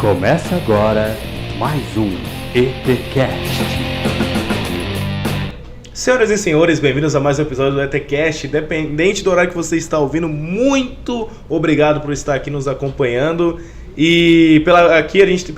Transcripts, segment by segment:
Começa agora mais um ETCast. Senhoras e senhores, bem-vindos a mais um episódio do ETCast. Independente do horário que você está ouvindo, muito obrigado por estar aqui nos acompanhando. E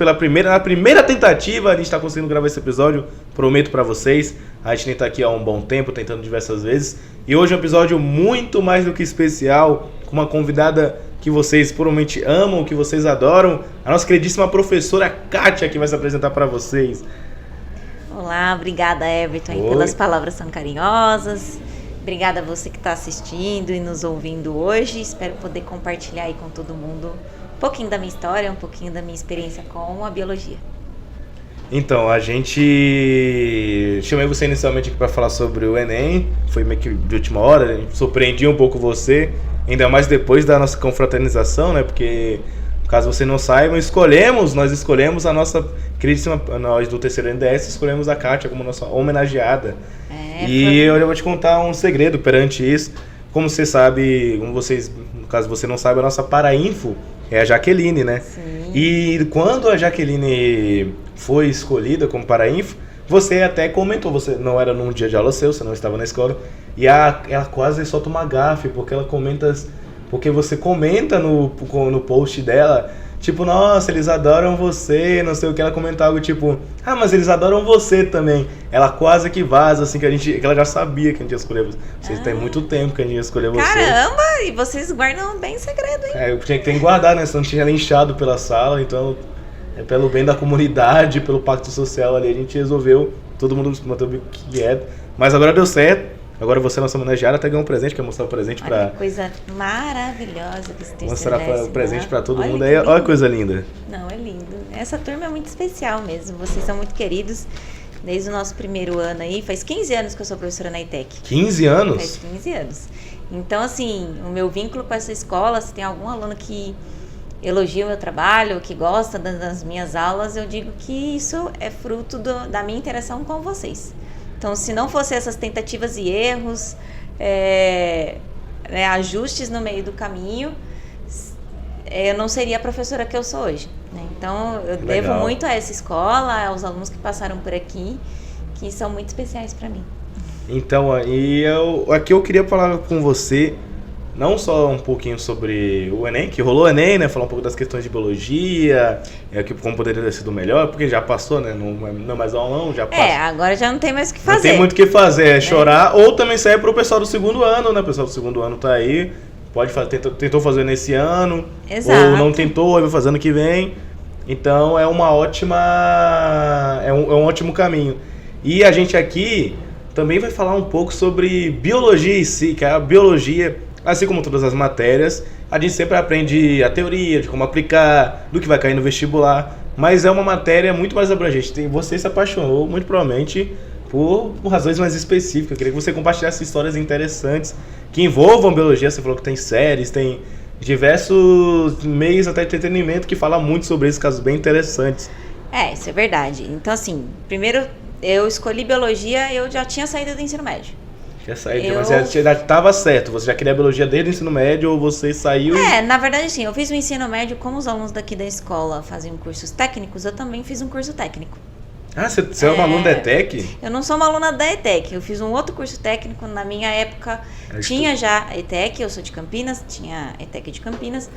na primeira tentativa, a gente está conseguindo gravar esse episódio, prometo para vocês. A gente está aqui há um bom tempo, tentando diversas vezes. E hoje é um episódio muito mais do que especial, com uma convidada que vocês provavelmente amam, que vocês adoram, a nossa queridíssima professora Kátia, que vai se apresentar para vocês. Olá, obrigada Everton pelas palavras tão carinhosas. Obrigada a você que está assistindo e nos ouvindo hoje. Espero poder compartilhar aí com todo mundo um pouquinho da minha história, um pouquinho da minha experiência com a biologia. Então, a gente chamei você inicialmente aqui para falar sobre o Enem, foi meio que de última hora, surpreendi um pouco você, ainda mais depois da nossa confraternização, né? Porque, caso você não saiba, nós escolhemos a nossa queridíssima, nós do terceiro NDS, escolhemos a Kátia como nossa homenageada. Eu vou te contar um segredo perante isso. Como você sabe, no caso você não sabe, a nossa parainfo é a Jaqueline, né? Sim. E quando a Jaqueline foi escolhida como parainfo, você até comentou, você não era num dia de aula seu, você não estava na escola, e ela quase solta uma gafe, porque você comenta no post dela, tipo, nossa, eles adoram você, não sei o que, ela comenta algo tipo, mas eles adoram você também. Ela quase que vaza, assim, que ela já sabia que a gente ia escolher você. Vocês têm muito tempo que a gente ia escolher você. Caramba, e vocês guardam bem segredo, hein? Eu tinha que guardar, né, senão tinha linchado pela sala, então, pelo bem da comunidade, pelo pacto social ali, a gente resolveu, todo mundo se manteve quieto, mas agora deu certo. Agora você, nossa homenageada, até ganhou um presente, quer mostrar o presente pra... Olha que coisa maravilhosa que você mostrar o presente pra todo mundo aí. Olha que coisa linda. Não, é lindo. Essa turma é muito especial mesmo. Vocês são muito queridos. Desde o nosso primeiro ano aí. Faz 15 anos que eu sou professora na ETEC. 15 anos? Faz 15 anos. Então, assim, o meu vínculo com essa escola, se tem algum aluno que elogia o meu trabalho, que gosta das minhas aulas, eu digo que isso é fruto da minha interação com vocês. Então, se não fosse essas tentativas e erros, ajustes no meio do caminho, eu não seria a professora que eu sou hoje, né? Então, eu devo muito a essa escola, aos alunos que passaram por aqui, que são muito especiais para mim. Então, aqui eu queria falar com você, não só um pouquinho sobre o Enem, que rolou o Enem, né? Falar um pouco das questões de biologia, como poderia ter sido melhor, porque já passou, né? Não é mais aulão, já passou. Agora já não tem mais o que fazer. Não tem muito o que fazer, é chorar, ou também sair pro pessoal do segundo ano, né? O pessoal do segundo ano tá aí, pode fazer, tentou fazer nesse ano, exato, ou não tentou, vai fazer ano que vem. Então é um ótimo caminho. E a gente aqui também vai falar um pouco sobre biologia em si, que a biologia, assim como todas as matérias, a gente sempre aprende a teoria de como aplicar, do que vai cair no vestibular, mas é uma matéria muito mais abrangente. Você se apaixonou, muito provavelmente, por razões mais específicas. Eu queria que você compartilhasse histórias interessantes que envolvam biologia. Você falou que tem séries, tem diversos meios até de entretenimento que falam muito sobre esses casos bem interessantes. Isso é verdade. Então, assim, primeiro eu escolhi biologia, eu já tinha saído do ensino médio. Mas você já estava certo, você já queria biologia desde o ensino médio ou você saiu na verdade sim, eu fiz o ensino médio, como os alunos daqui da escola faziam cursos técnicos, eu também fiz um curso técnico. Você é uma aluna da ETEC? Eu não sou uma aluna da ETEC, eu fiz um outro curso técnico, na minha época tinha já ETEC, eu sou de Campinas, tinha ETEC de Campinas,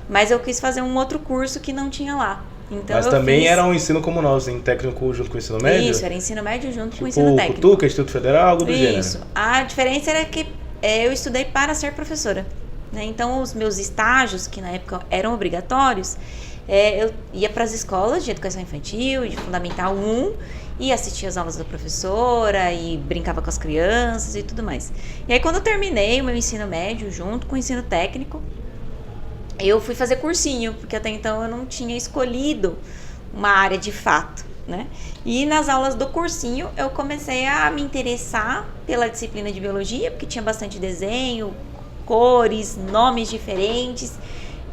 mas eu quis fazer um outro curso que não tinha lá. Então, mas também era um ensino como nós, em técnico junto com o ensino médio? Isso, era ensino médio junto com o ensino técnico. Cutuca, Instituto Federal, algo do gênero? Isso, a diferença era que eu estudei para ser professora, né? Então os meus estágios, que na época eram obrigatórios, eu ia para as escolas de educação infantil, de Fundamental 1, e assistia as aulas da professora, e brincava com as crianças e tudo mais. E aí quando eu terminei o meu ensino médio junto com o ensino técnico, eu fui fazer cursinho, porque até então eu não tinha escolhido uma área de fato, né? E nas aulas do cursinho eu comecei a me interessar pela disciplina de biologia, porque tinha bastante desenho, cores, nomes diferentes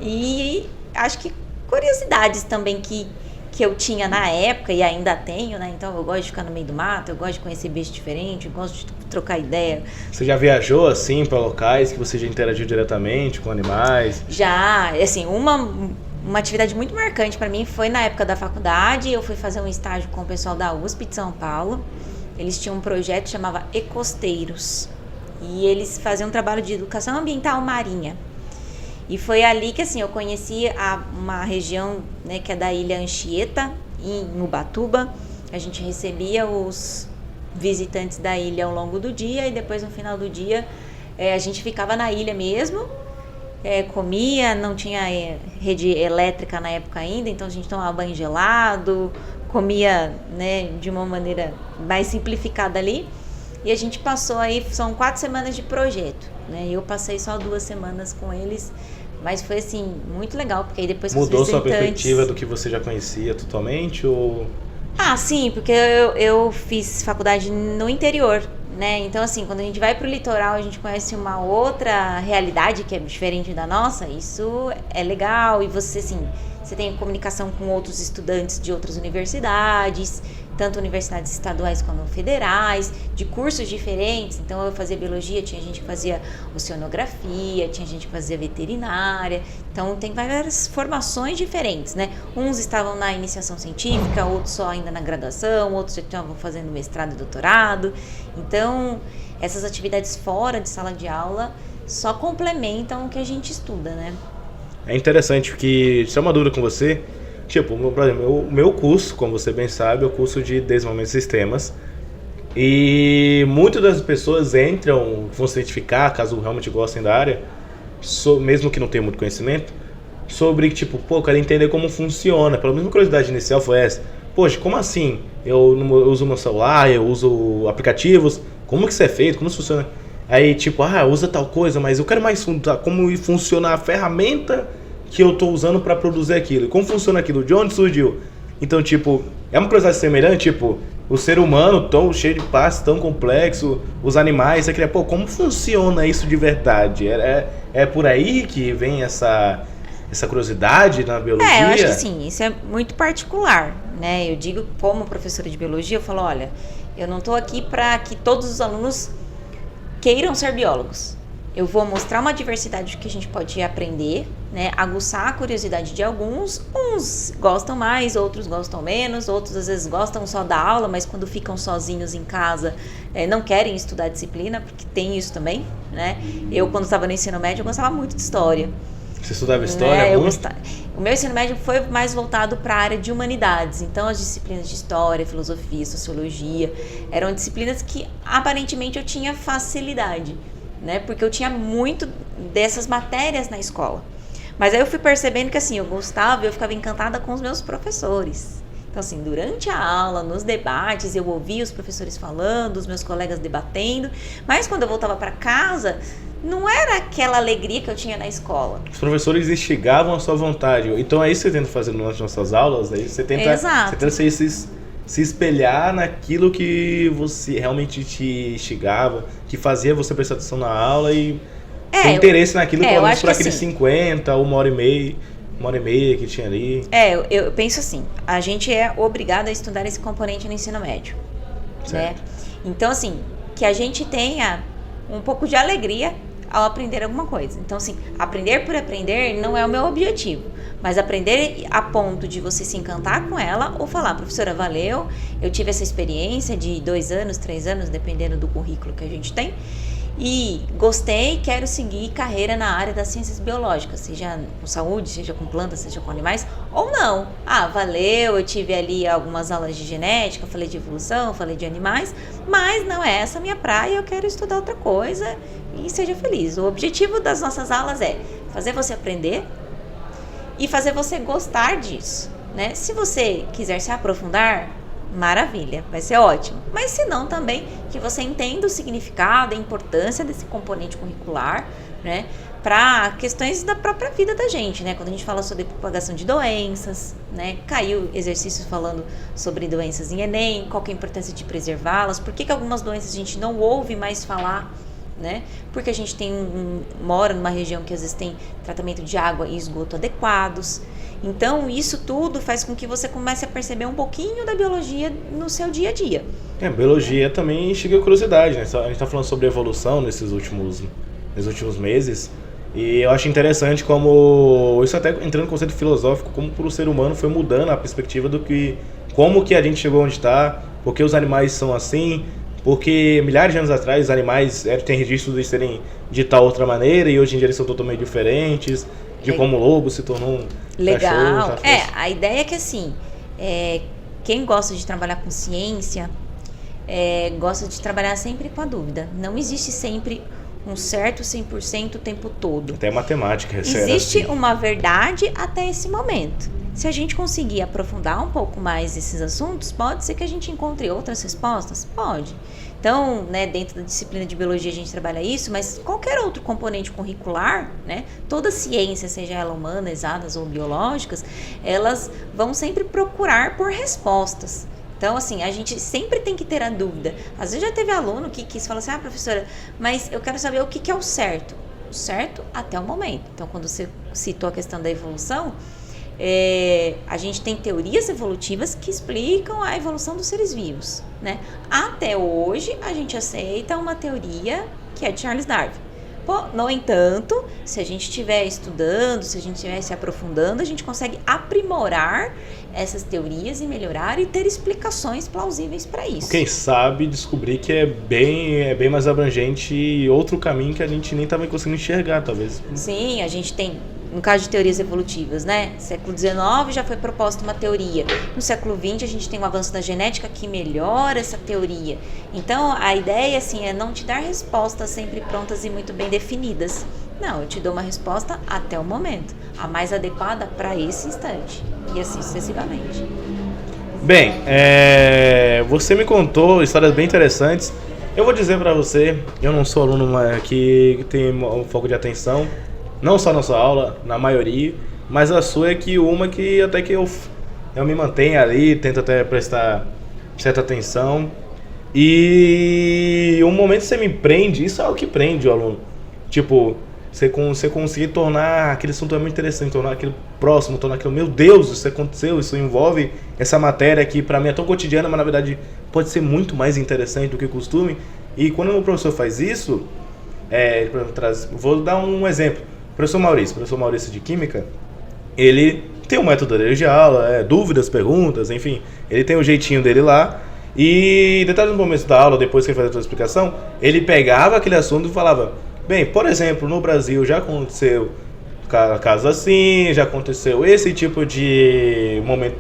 e acho que curiosidades também que eu tinha na época e ainda tenho, né? Então eu gosto de ficar no meio do mato, eu gosto de conhecer bicho diferente, eu gosto de trocar ideia. Você já viajou assim para locais que você já interagiu diretamente com animais? Já, assim, uma uma atividade muito marcante para mim foi na época da faculdade. Eu fui fazer um estágio com o pessoal da USP de São Paulo. Eles tinham um projeto que chamava Ecosteiros. E eles faziam um trabalho de educação ambiental marinha. E foi ali que assim, eu conheci uma região, né, que é da Ilha Anchieta, em Ubatuba. A gente recebia os visitantes da ilha ao longo do dia e depois no final do dia a gente ficava na ilha mesmo, comia, não tinha rede elétrica na época ainda, então a gente tomava banho gelado, comia, né, de uma maneira mais simplificada ali. E a gente passou aí, são 4 semanas de projeto, né? Eu passei só 2 semanas com eles, mas foi assim, muito legal, porque aí depois mudou sua perspectiva do que você já conhecia totalmente, ou... Ah, sim, porque eu fiz faculdade no interior, né? Então, assim, quando a gente vai pro litoral, a gente conhece uma outra realidade que é diferente da nossa. Isso é legal e você, assim, você tem comunicação com outros estudantes de outras universidades, tanto universidades estaduais quanto federais, de cursos diferentes. Então, eu fazia biologia, tinha gente que fazia oceanografia, tinha gente que fazia veterinária. Então, tem várias formações diferentes, né? Uns estavam na iniciação científica, outros só ainda na graduação, outros já estavam fazendo mestrado e doutorado. Então, essas atividades fora de sala de aula só complementam o que a gente estuda, né? É interessante porque, se é uma dúvida com você, tipo, por exemplo, o meu curso, como você bem sabe, é o curso de Desenvolvimento de Sistemas. E muitas das pessoas entram, vão se identificar, caso realmente gostem da área, mesmo que não tenham muito conhecimento, sobre, tipo, eu quero entender como funciona. Pela mesma curiosidade inicial foi essa. Poxa, como assim? Eu uso meu celular, eu uso aplicativos, como que isso é feito, como isso funciona? Aí, tipo, usa tal coisa, mas eu quero mais como funciona a ferramenta que eu tô usando para produzir aquilo. Como funciona aquilo? De onde surgiu? Então, tipo, é uma curiosidade semelhante, tipo, o ser humano tão cheio de partes, tão complexo, os animais, você queria, como funciona isso de verdade? É por aí que vem essa curiosidade na biologia? Eu acho que sim, isso é muito particular, né? Eu digo, como professora de biologia, eu falo, olha, eu não tô aqui para que todos os alunos queiram ser biólogos. Eu vou mostrar uma diversidade que a gente pode aprender, né? Aguçar a curiosidade de alguns. Uns gostam mais, outros gostam menos, outros às vezes gostam só da aula, mas quando ficam sozinhos em casa não querem estudar disciplina, porque tem isso também, né? Eu, quando estava no ensino médio, eu gostava muito de história. Você estudava história muito? O meu ensino médio foi mais voltado para a área de humanidades. Então, as disciplinas de história, filosofia, sociologia, eram disciplinas que aparentemente eu tinha facilidade, né? Porque eu tinha muito dessas matérias na escola. Mas aí eu fui percebendo que assim, eu gostava, eu ficava encantada com os meus professores. Então assim, durante a aula, nos debates, eu ouvia os professores falando, os meus colegas debatendo. Mas quando eu voltava para casa, não era aquela alegria que eu tinha na escola. Os professores instigavam a sua vontade. Então é isso que você tenta fazer nas nossas aulas? Aí você tenta, se espelhar naquilo que você realmente te instigava, que fazia você prestar atenção na aula e ter interesse naquilo, pelo menos por aqueles assim, 50, uma hora e meia que tinha ali. Eu penso assim, a gente é obrigado a estudar esse componente no ensino médio, né? Então assim, que a gente tenha um pouco de alegria ao aprender alguma coisa. Então assim, aprender por aprender não é o meu objetivo, mas aprender a ponto de você se encantar com ela ou falar, professora, valeu, eu tive essa experiência de 2 anos, 3 anos, dependendo do currículo que a gente tem, e gostei, quero seguir carreira na área das ciências biológicas, seja com saúde, seja com plantas, seja com animais, ou não. Valeu, eu tive ali algumas aulas de genética, falei de evolução, falei de animais, mas não é essa a minha praia, eu quero estudar outra coisa e seja feliz. O objetivo das nossas aulas é fazer você aprender e fazer você gostar disso, né? Se você quiser se aprofundar, maravilha, vai ser ótimo. Mas se não, também que você entenda o significado, a importância desse componente curricular, né? Para questões da própria vida da gente, né? Quando a gente fala sobre propagação de doenças, né? Caiu exercícios falando sobre doenças em Enem, qual que é a importância de preservá-las, por que algumas doenças a gente não ouve mais falar, né? Porque a gente mora numa região que às vezes tem tratamento de água e esgoto adequados. Então, isso tudo faz com que você comece a perceber um pouquinho da biologia no seu dia a dia. Biologia também instiga a curiosidade, né? A gente está falando sobre evolução nesses últimos meses. E eu acho interessante como, isso até entrando no conceito filosófico, como para o ser humano foi mudando a perspectiva do que, como que a gente chegou onde está, porque os animais são assim, porque milhares de anos atrás os animais têm registro de serem de tal outra maneira e hoje em dia eles são totalmente diferentes, de como o lobo se tornou um legal. cachorro. A ideia é que assim, quem gosta de trabalhar com ciência, gosta de trabalhar sempre com a dúvida. Não existe sempre um certo 100% o tempo todo. Até matemática. Existe uma verdade até esse momento. Se a gente conseguir aprofundar um pouco mais esses assuntos, pode ser que a gente encontre outras respostas? Pode. Então, né, dentro da disciplina de biologia a gente trabalha isso, mas qualquer outro componente curricular, né, toda ciência, seja ela humana, exatas ou biológicas, elas vão sempre procurar por respostas. Então, assim, a gente sempre tem que ter a dúvida. Às vezes já teve aluno que quis falar assim, professora, mas eu quero saber o que é o certo. O certo até o momento. Então, quando você citou a questão da evolução, a gente tem teorias evolutivas que explicam a evolução dos seres vivos, né? Até hoje, a gente aceita uma teoria que é de Charles Darwin. No entanto, se a gente estiver estudando, se a gente estiver se aprofundando, a gente consegue aprimorar essas teorias e melhorar e ter explicações plausíveis para isso. Quem sabe descobrir que é bem mais abrangente e outro caminho que a gente nem estava conseguindo enxergar, talvez. Sim, a gente tem, no caso de teorias evolutivas, né? No século XIX já foi proposta uma teoria. No século XX a gente tem um avanço da genética que melhora essa teoria. Então a ideia assim, é não te dar respostas sempre prontas e muito bem definidas. Não, eu te dou uma resposta até o momento, a mais adequada para esse instante e assim sucessivamente. Bem, você me contou histórias bem interessantes. Eu vou dizer para você, eu não sou aluno que tem um foco de atenção, não só na sua aula, na maioria, mas a sua é que uma que até que eu me mantenho ali, tento até prestar certa atenção. E um momento que você me prende, isso é o que prende o aluno. Tipo, você conseguir tornar aquele assunto muito interessante, tornar aquilo próximo, tornar aquilo, meu Deus, isso aconteceu, isso envolve essa matéria que pra mim é tão cotidiana, mas na verdade pode ser muito mais interessante do que o costume. E quando o professor faz isso, vou dar um exemplo. O professor Maurício de Química, ele tem um método dele de aula, dúvidas, perguntas, enfim, ele tem o jeitinho dele lá. E detalhes no começo da aula, depois que ele fazia toda a explicação, ele pegava aquele assunto e falava: bem, por exemplo, no Brasil já aconteceu casos assim, já aconteceu esse tipo de momento,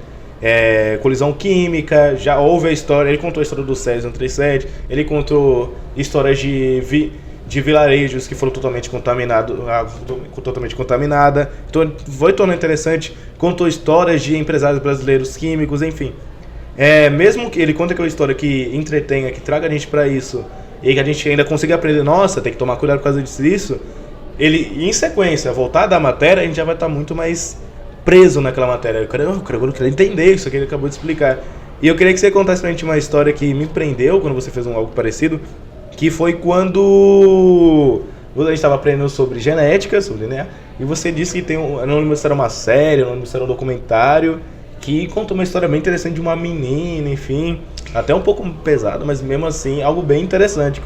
colisão química, já houve a história, ele contou a história do Césio 137, ele contou histórias de vilarejos que foram totalmente contaminados, então foi tornando interessante, contou histórias de empresários brasileiros químicos, enfim. Mesmo que ele conte aquela história que entretenha, que traga a gente pra isso, e que a gente ainda consiga aprender, nossa, tem que tomar cuidado por causa disso, ele, em sequência, voltar da matéria, a gente já vai estar muito mais preso naquela matéria. Eu quero entender isso que ele acabou de explicar. E eu queria que você contasse pra gente uma história que me prendeu quando você fez algo parecido, que foi quando a gente estava aprendendo sobre genética, e você disse que eu não lembro se era uma série, eu não lembro se era um documentário, que contou uma história bem interessante de uma menina, enfim, até um pouco pesado, mas mesmo assim, algo bem interessante.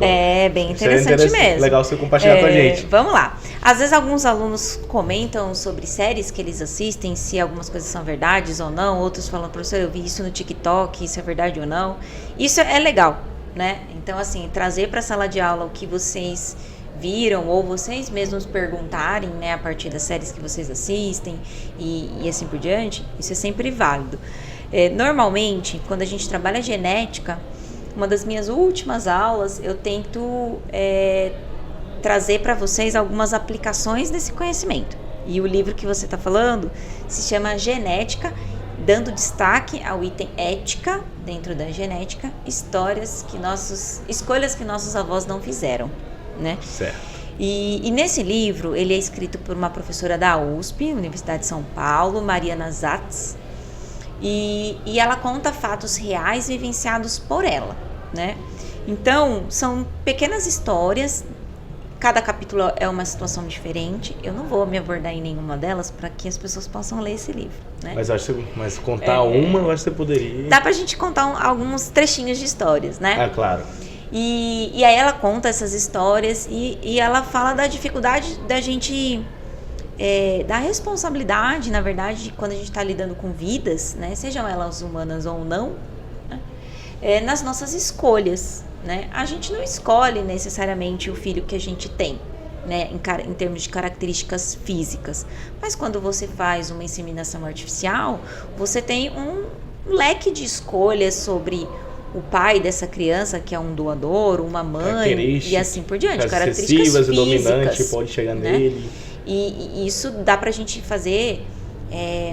Bem interessante mesmo. Legal você compartilhar com a gente. Vamos lá. Às vezes alguns alunos comentam sobre séries que eles assistem, se algumas coisas são verdades ou não, outros falam, professor, eu vi isso no TikTok, isso é verdade ou não. Isso é legal, né? Então, assim, trazer para a sala de aula o que vocês viram ou vocês mesmos perguntarem, né, a partir das séries que vocês assistem e assim por diante, isso é sempre válido. Normalmente, quando a gente trabalha genética, uma das minhas últimas aulas, eu tento trazer para vocês algumas aplicações desse conhecimento. E o livro que você está falando se chama Genética, dando destaque ao item ética dentro da genética, escolhas que nossos avós não fizeram. Né? Certo. E nesse livro, ele é escrito por uma professora da USP, Universidade de São Paulo, Mariana Zatz, e ela conta fatos reais vivenciados por ela, né? Então, são pequenas histórias, cada capítulo é uma situação diferente. Eu não vou me abordar em nenhuma delas para que as pessoas possam ler esse livro, né? Mas contar uma, eu acho que você poderia... Dá pra gente contar alguns trechinhos de histórias, né? Claro. E aí ela conta essas histórias e ela fala da dificuldade da gente, da responsabilidade, na verdade, quando a gente está lidando com vidas, né, sejam elas humanas ou não, né, nas nossas escolhas, né? A gente não escolhe necessariamente o filho que a gente tem, né, em termos de características físicas, mas quando você faz uma inseminação artificial, você tem um leque de escolhas sobre o pai dessa criança, que é um doador, uma mãe e assim por diante, características físicas, e dominante pode chegar, né, nele. E isso dá pra gente fazer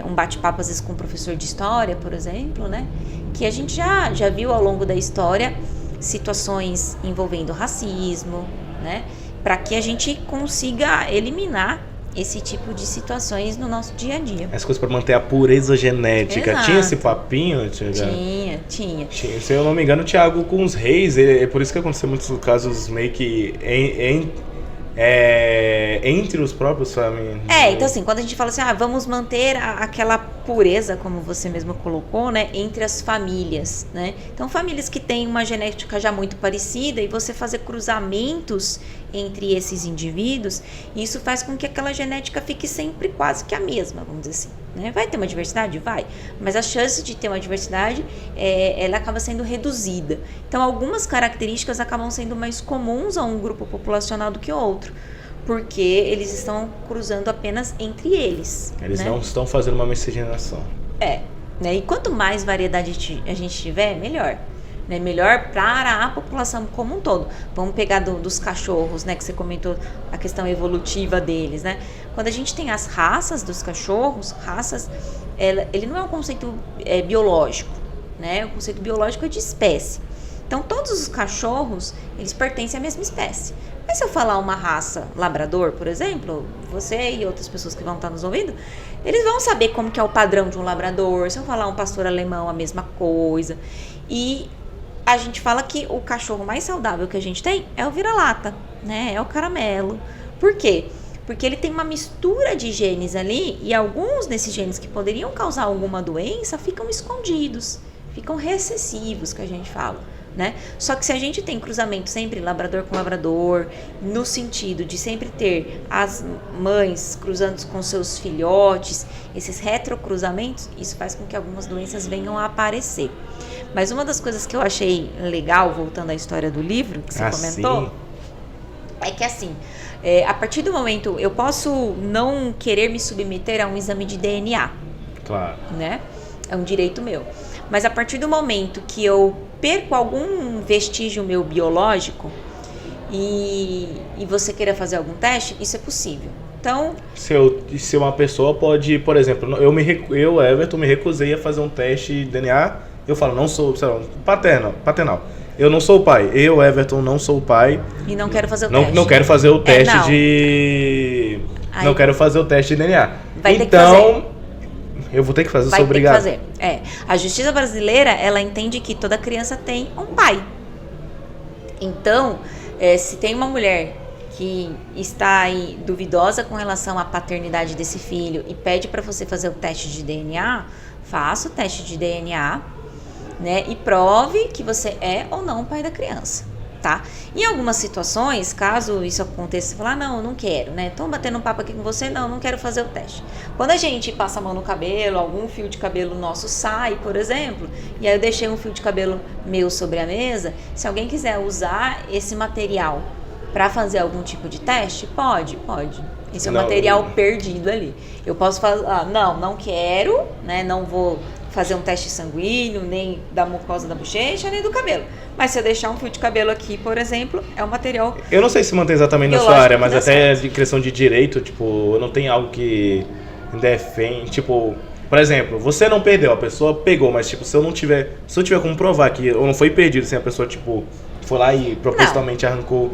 um bate-papo às vezes com um professor de história, por exemplo, né, que a gente já viu ao longo da história situações envolvendo racismo, né, para que a gente consiga eliminar esse tipo de situações no nosso dia a dia. As coisas para manter a pureza genética. Exato. Tinha esse papinho? Tinha. Se eu não me engano, tinha algo com os reis. É por isso que aconteceu muitos casos meio que entre os próprios famílias. Então assim, quando a gente fala assim, vamos manter aquela pureza, como você mesmo colocou, né, entre as famílias, né? Então, famílias que têm uma genética já muito parecida e você fazer cruzamentos entre esses indivíduos, isso faz com que aquela genética fique sempre quase que a mesma, vamos dizer assim, né? Vai ter uma diversidade? Vai, mas a chance de ter uma diversidade, ela acaba sendo reduzida. Então, algumas características acabam sendo mais comuns a um grupo populacional do que outro, porque eles estão cruzando apenas entre eles. Eles, né, não estão fazendo uma miscigenação. Né? E quanto mais variedade a gente tiver, melhor. Né? Melhor para a população como um todo. Vamos pegar dos cachorros, né, que você comentou a questão evolutiva deles, né? Quando a gente tem as raças dos cachorros, ele não é um conceito biológico, né? O conceito biológico é de espécie. Então, todos os cachorros, eles pertencem à mesma espécie. Mas se eu falar uma raça labrador, por exemplo, você e outras pessoas que vão estar nos ouvindo, eles vão saber como que é o padrão de um labrador. Se eu falar um pastor alemão, a mesma coisa. E a gente fala que o cachorro mais saudável que a gente tem é o vira-lata, né? É o caramelo. Por quê? Porque ele tem uma mistura de genes ali e alguns desses genes que poderiam causar alguma doença ficam escondidos, ficam recessivos, que a gente fala. Né? Só que se a gente tem cruzamento sempre labrador com labrador, no sentido de sempre ter as mães cruzando com seus filhotes, esses retrocruzamentos, isso faz com que algumas doenças venham a aparecer. Mas uma das coisas que eu achei legal, voltando à história do livro que você comentou, é que assim, a partir do momento, eu posso não querer me submeter a um exame de DNA. Claro. Né? É um direito meu. Mas a partir do momento que eu perco algum vestígio meu biológico e você queira fazer algum teste, isso é possível. Então, se uma pessoa pode, por exemplo, eu Everton, me recusei a fazer um teste de DNA, eu falo, não sou, sei lá, paternal. Eu não sou o pai. Eu, Everton, não sou o pai. E não quero fazer o teste. Não quero fazer o teste de... Aí, não quero fazer o teste de DNA. Vai ter que fazer. Eu vou ter que fazer, eu sou obrigado. Vai ter que fazer. A justiça brasileira, ela entende que toda criança tem um pai. Então, se tem uma mulher que está aí duvidosa com relação à paternidade desse filho e pede para você fazer o teste de DNA, faça o teste de DNA, né, e prove que você é ou não o pai da criança. Tá? Em algumas situações, caso isso aconteça, você falar, não, eu não quero, né? Tô batendo um papo aqui com você, não quero fazer o teste. Quando a gente passa a mão no cabelo, algum fio de cabelo nosso sai, por exemplo, e aí eu deixei um fio de cabelo meu sobre a mesa, se alguém quiser usar esse material para fazer algum tipo de teste, pode. Esse é um material perdido ali. Eu posso falar, não quero, né? Não vou fazer um teste sanguíneo, nem da mucosa da bochecha, nem do cabelo. Mas se eu deixar um fio de cabelo aqui, por exemplo, é um material... Eu não sei se mantém exatamente na sua área, mas até de questão de direito, tipo, não tem algo que defende, tipo... Por exemplo, você não perdeu, a pessoa pegou, mas tipo, se eu tiver como provar que ou não foi perdido, assim, a pessoa, tipo, foi lá e propositalmente arrancou...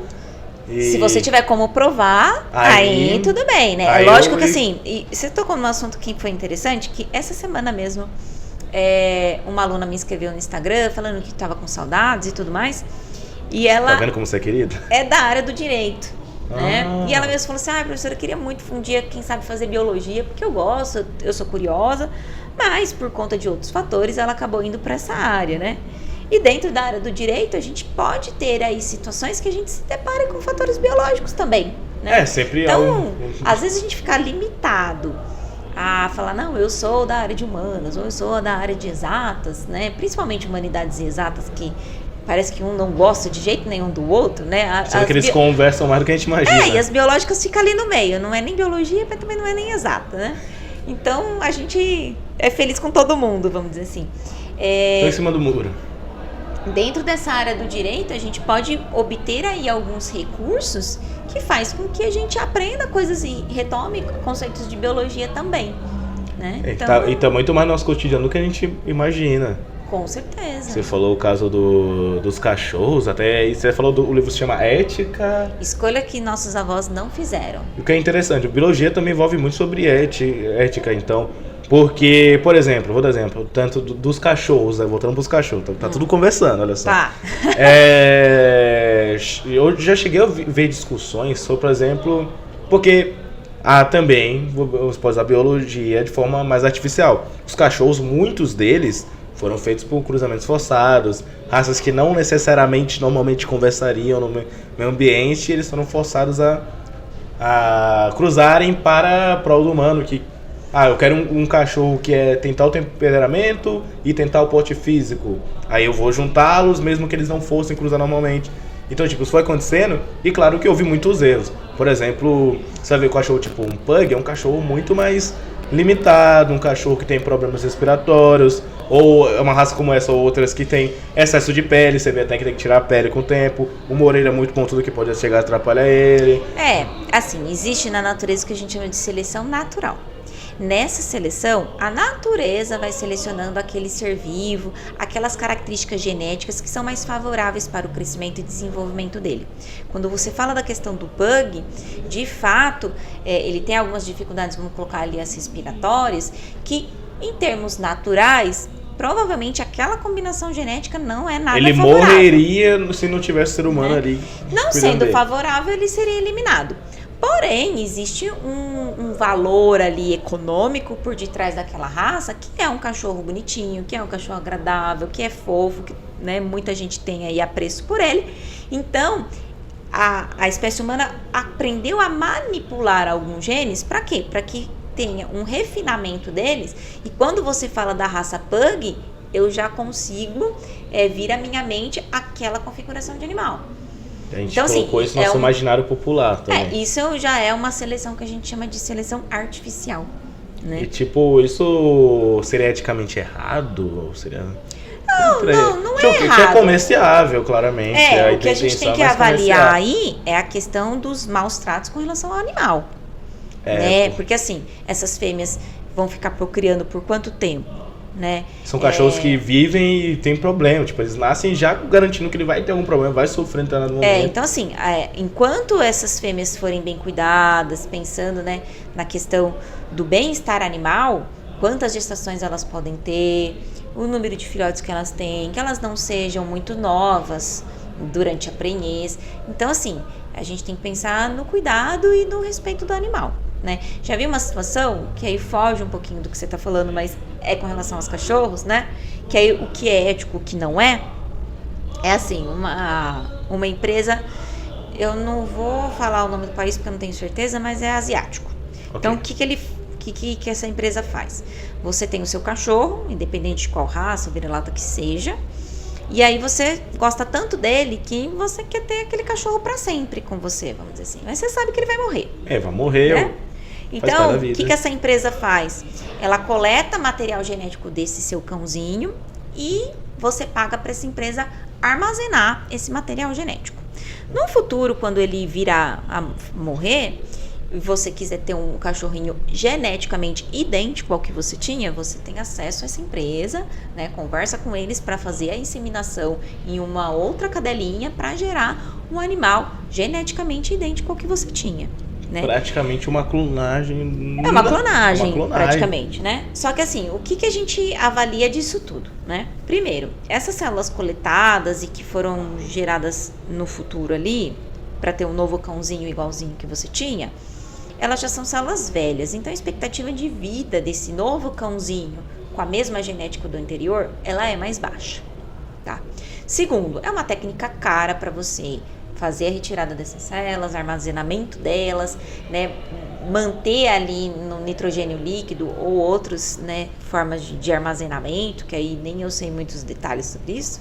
Se você tiver como provar, aí tudo bem, né? É lógico que assim, e você tocou num assunto que foi interessante, que essa semana mesmo, uma aluna me escreveu no Instagram falando que estava com saudades e tudo mais. E ela... Tá vendo como você é querida? É da área do direito, né? E ela mesmo falou assim, professora, eu queria muito um dia, quem sabe, fazer biologia, porque eu gosto, eu sou curiosa, mas por conta de outros fatores, ela acabou indo para essa área, né? E dentro da área do direito, a gente pode ter aí situações que a gente se depare com fatores biológicos também, né? Sempre então, às vezes a gente fica limitado a falar, não, eu sou da área de humanas, ou eu sou da área de exatas, né? Principalmente humanidades e exatas, que parece que um não gosta de jeito nenhum do outro, né? Só que eles conversam mais do que a gente imagina. E as biológicas ficam ali no meio, não é nem biologia, mas também não é nem exata, né? Então, a gente é feliz com todo mundo, vamos dizer assim. Tô em cima do muro. Dentro dessa área do direito, a gente pode obter aí alguns recursos que faz com que a gente aprenda coisas e retome conceitos de biologia também, né? E tá muito mais no nosso cotidiano do que a gente imagina. Com certeza. Você falou o caso dos cachorros, até você falou o livro se chama Ética. Escolha que nossos avós não fizeram. O que é interessante, a biologia também envolve muito sobre ética, então. Porque, por exemplo, vou dar exemplo, tanto dos cachorros, né? Voltando pros cachorros, tá tudo conversando, olha só. Tá. Eu já cheguei a ver discussões sobre, por exemplo, porque também você pode usar a biologia de forma mais artificial. Os cachorros, muitos deles foram feitos por cruzamentos forçados, raças que não necessariamente normalmente conversariam no meio ambiente, eles foram forçados a cruzarem para prol do humano, que eu quero um cachorro que tem tal temperamento e tem tal porte físico. Aí eu vou juntá-los, mesmo que eles não fossem cruzar normalmente. Então, isso foi acontecendo e claro que houve muitos erros. Por exemplo, você vai ver um cachorro tipo um pug, é um cachorro muito mais limitado, um cachorro que tem problemas respiratórios, ou uma raça como essa ou outras que tem excesso de pele, você vê até que tem que tirar a pele com o tempo, uma orelha muito pontuda que pode chegar a atrapalhar ele. Assim, existe na natureza o que a gente chama de seleção natural. Nessa seleção, a natureza vai selecionando aquele ser vivo, aquelas características genéticas que são mais favoráveis para o crescimento e desenvolvimento dele. Quando você fala da questão do pug, de fato, ele tem algumas dificuldades, vamos colocar ali as respiratórias, que em termos naturais, provavelmente aquela combinação genética não é nada favorável. Ele morreria se não tivesse ser humano ali. Não sendo favorável, ele seria eliminado. Porém, existe um valor ali econômico por detrás daquela raça, que é um cachorro bonitinho, que é um cachorro agradável, que é fofo, que, né, muita gente tem aí apreço por ele. Então, a espécie humana aprendeu a manipular alguns genes, para quê? Para que tenha um refinamento deles, e quando você fala da raça pug, eu já consigo vir à minha mente aquela configuração de animal. A gente colocou isso no nosso imaginário popular também. Isso já é uma seleção que a gente chama de seleção artificial, né? E isso seria eticamente errado? Ou seria... Não é errado. Isso é comerciável, claramente. O que a gente tem que avaliar aí é a questão dos maus tratos com relação ao animal. Né? Porque assim, essas fêmeas vão ficar procriando por quanto tempo? Né? São cachorros que vivem e tem problema, eles nascem já garantindo que ele vai ter algum problema, vai sofrer no momento. Então assim, enquanto essas fêmeas forem bem cuidadas, pensando, né, na questão do bem-estar animal, quantas gestações elas podem ter, o número de filhotes que elas têm, que elas não sejam muito novas durante a prenhez. Então assim, a gente tem que pensar no cuidado e no respeito do animal, né? Já vi uma situação que aí foge um pouquinho do que você está falando, mas é com relação aos cachorros, né? Que aí o que é ético, o que não é assim, uma empresa, eu não vou falar o nome do país porque eu não tenho certeza, mas é asiático. Okay. Então, o que essa empresa faz? Você tem o seu cachorro, independente de qual raça, vira-lata que seja, e aí você gosta tanto dele que você quer ter aquele cachorro para sempre com você, vamos dizer assim. Mas você sabe que ele vai morrer. Vai morrer. Né? Então, o que essa empresa faz? Ela coleta material genético desse seu cãozinho e você paga para essa empresa armazenar esse material genético. No futuro, quando ele virar a morrer, e você quiser ter um cachorrinho geneticamente idêntico ao que você tinha, você tem acesso a essa empresa, né? Conversa com eles para fazer a inseminação em uma outra cadelinha para gerar um animal geneticamente idêntico ao que você tinha. Né? Praticamente uma clonagem. É uma clonagem, praticamente, né? Só que assim, o que a gente avalia disso tudo, né? Primeiro, essas células coletadas e que foram geradas no futuro ali, para ter um novo cãozinho igualzinho que você tinha, elas já são células velhas. Então a expectativa de vida desse novo cãozinho com a mesma genética do anterior, ela é mais baixa. tá? Segundo, é uma técnica cara para você fazer a retirada dessas células, armazenamento delas, né, manter ali no nitrogênio líquido ou outras, né, formas de armazenamento, que aí nem eu sei muitos detalhes sobre isso,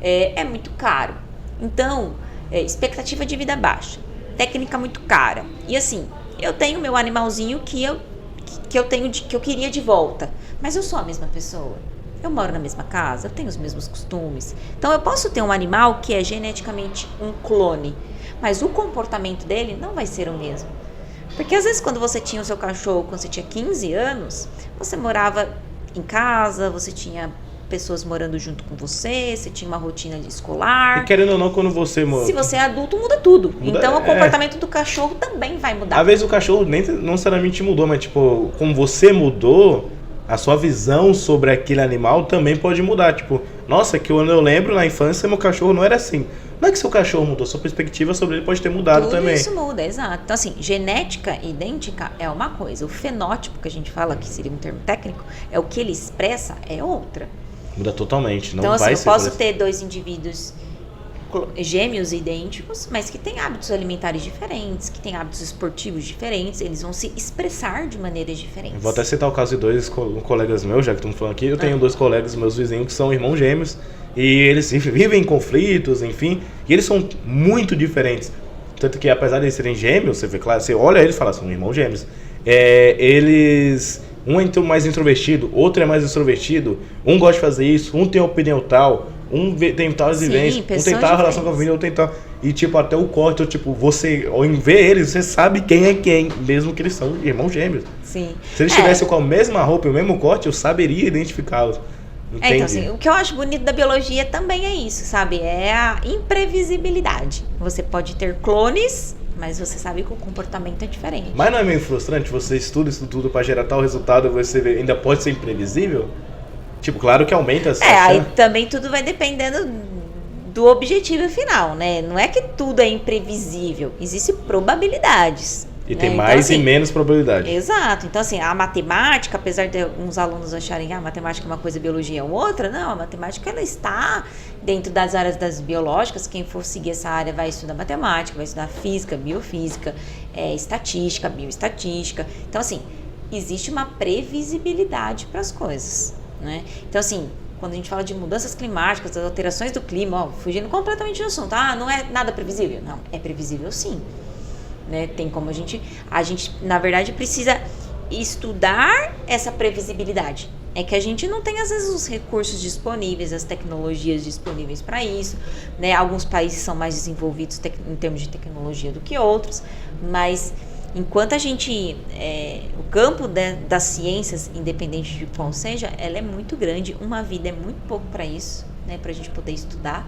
é muito caro. Então, expectativa de vida baixa, técnica muito cara. E assim, eu tenho meu animalzinho que eu queria de volta, mas eu sou a mesma pessoa. Eu moro na mesma casa, eu tenho os mesmos costumes. Então eu posso ter um animal que é geneticamente um clone, mas o comportamento dele não vai ser o mesmo. Porque às vezes quando você tinha o seu cachorro, quando você tinha 15 anos, você morava em casa, você tinha pessoas morando junto com você, você tinha uma rotina escolar. E querendo ou não, quando você... Se você é adulto, muda tudo. Então o comportamento do cachorro também vai mudar. Às vezes o cachorro nem não necessariamente mudou, mas tipo, como você mudou, a sua visão sobre aquele animal também pode mudar. Tipo, nossa, que quando eu lembro na infância, meu cachorro não era assim. Não é que seu cachorro mudou, sua perspectiva sobre ele pode ter mudado também. Tudo isso muda, exato. Então assim, genética idêntica é uma coisa. O fenótipo que a gente fala, que seria um termo técnico, é o que ele expressa, é outra. Muda totalmente, não então, vai assim, ser... eu posso ter dois indivíduos gêmeos idênticos, mas que têm hábitos alimentares diferentes, que têm hábitos esportivos diferentes, eles vão se expressar de maneiras diferentes. Vou até citar o caso de dois colegas meus, já que estamos falando aqui. Eu tenho dois colegas, meus vizinhos, que são irmãos gêmeos, e eles vivem em conflitos, enfim, e eles são muito diferentes. Tanto que, apesar de eles serem gêmeos, você vê, claro, você olha eles e fala, são irmãos gêmeos. Eles... Um é mais introvertido, outro é mais extrovertido, um gosta de fazer isso, um tem opinião tal, um tem tal vivência, um tem tal relação com a família, outro tem tal... E tipo, até o corte, então, tipo, você, ao ver eles, você sabe quem é quem, mesmo que eles são irmãos gêmeos. Sim. Se eles estivessem com a mesma roupa e o mesmo corte, eu saberia identificá-los. Então, assim, o que eu acho bonito da biologia também é isso, sabe? É a imprevisibilidade. Você pode ter clones, mas você sabe que o comportamento é diferente. Mas não é meio frustrante? Você estuda isso tudo pra gerar tal resultado e você ainda pode ser imprevisível? Tipo, claro que aumenta essa chance. Aí também tudo vai dependendo do objetivo final, né? Não é que tudo é imprevisível. Existem probabilidades. E tem mais então, assim, e menos probabilidade. Exato. Então, assim, a matemática, apesar de alguns alunos acharem que a matemática é uma coisa e a biologia é outra, não, a matemática ela está dentro das áreas das biológicas. Quem for seguir essa área vai estudar matemática, vai estudar física, biofísica, estatística, bioestatística. Então, assim, existe uma previsibilidade para as coisas, né? Então, assim, quando a gente fala de mudanças climáticas, das alterações do clima, fugindo completamente do assunto, não é nada previsível. Não, é previsível sim. Né? Tem como a gente, na verdade, precisa estudar essa previsibilidade. É que a gente não tem, às vezes, os recursos disponíveis, as tecnologias disponíveis para isso, né? Alguns países são mais desenvolvidos em termos de tecnologia do que outros, mas enquanto a gente, o campo das ciências, independente de qual seja, ela é muito grande, uma vida é muito pouco para isso, né? Para a gente poder estudar,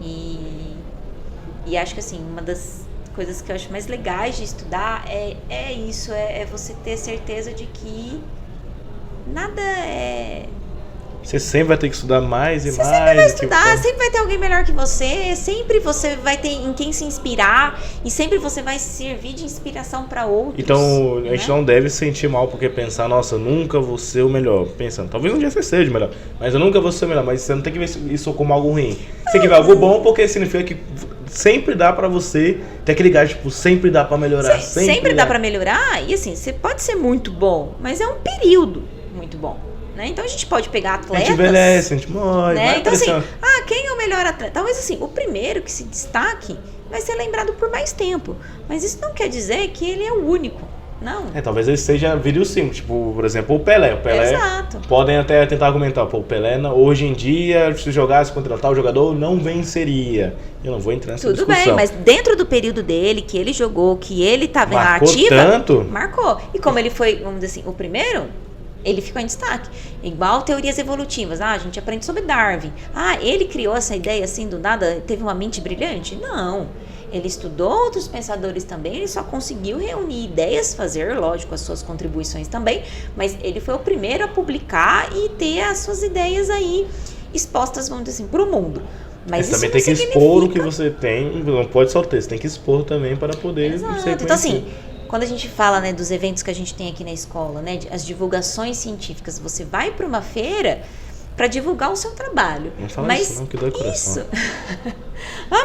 e acho que assim, uma das coisas que eu acho mais legais de estudar é isso, é você ter certeza de que nada é... Você sempre vai ter que estudar mais e você mais. Você sempre vai estudar, sempre vai ter alguém melhor que você, sempre você vai ter em quem se inspirar e sempre você vai servir de inspiração para outros. Então, a gente não deve se sentir mal porque pensar, nossa, eu nunca vou ser o melhor. Pensando, talvez um dia você seja o melhor, mas eu nunca vou ser o melhor. Mas você não tem que ver isso como algo ruim. Você tem que ver algo bom porque significa que sempre dá pra você ter aquele gás, tipo, sempre dá pra melhorar. Sempre dá pra melhorar e assim, você pode ser muito bom, mas é um período muito bom. Né? Então a gente pode pegar atletas. A gente envelhece, a gente morre. Né? Então assim, quem é o melhor atleta? Talvez assim, o primeiro que se destaque vai ser lembrado por mais tempo. Mas isso não quer dizer que ele é o único. Não. Talvez ele vire o 5. Tipo, por exemplo, o Pelé. Exato. Podem até tentar argumentar. Pô, o Pelé, hoje em dia, se jogasse contra tal jogador, não venceria. Eu não vou entrar nessa discussão. Tudo bem, mas dentro do período dele, que ele jogou, que ele estava na ativa... tanto. Marcou. E como ele foi, vamos dizer assim, o primeiro... Ele ficou em destaque. Igual teorias evolutivas. A gente aprende sobre Darwin. Ele criou essa ideia assim do nada, teve uma mente brilhante? Não. Ele estudou outros pensadores também, ele só conseguiu reunir ideias, fazer, lógico, as suas contribuições também, mas ele foi o primeiro a publicar e ter as suas ideias aí expostas, vamos dizer assim, para o mundo. Mas também tem que expor o que você tem, não pode só ter, você tem que expor também para poder... Exato. Então assim... Quando a gente fala, né, dos eventos que a gente tem aqui na escola, né, as divulgações científicas, você vai para uma feira para divulgar o seu trabalho. Não fala isso não, que dói o coração.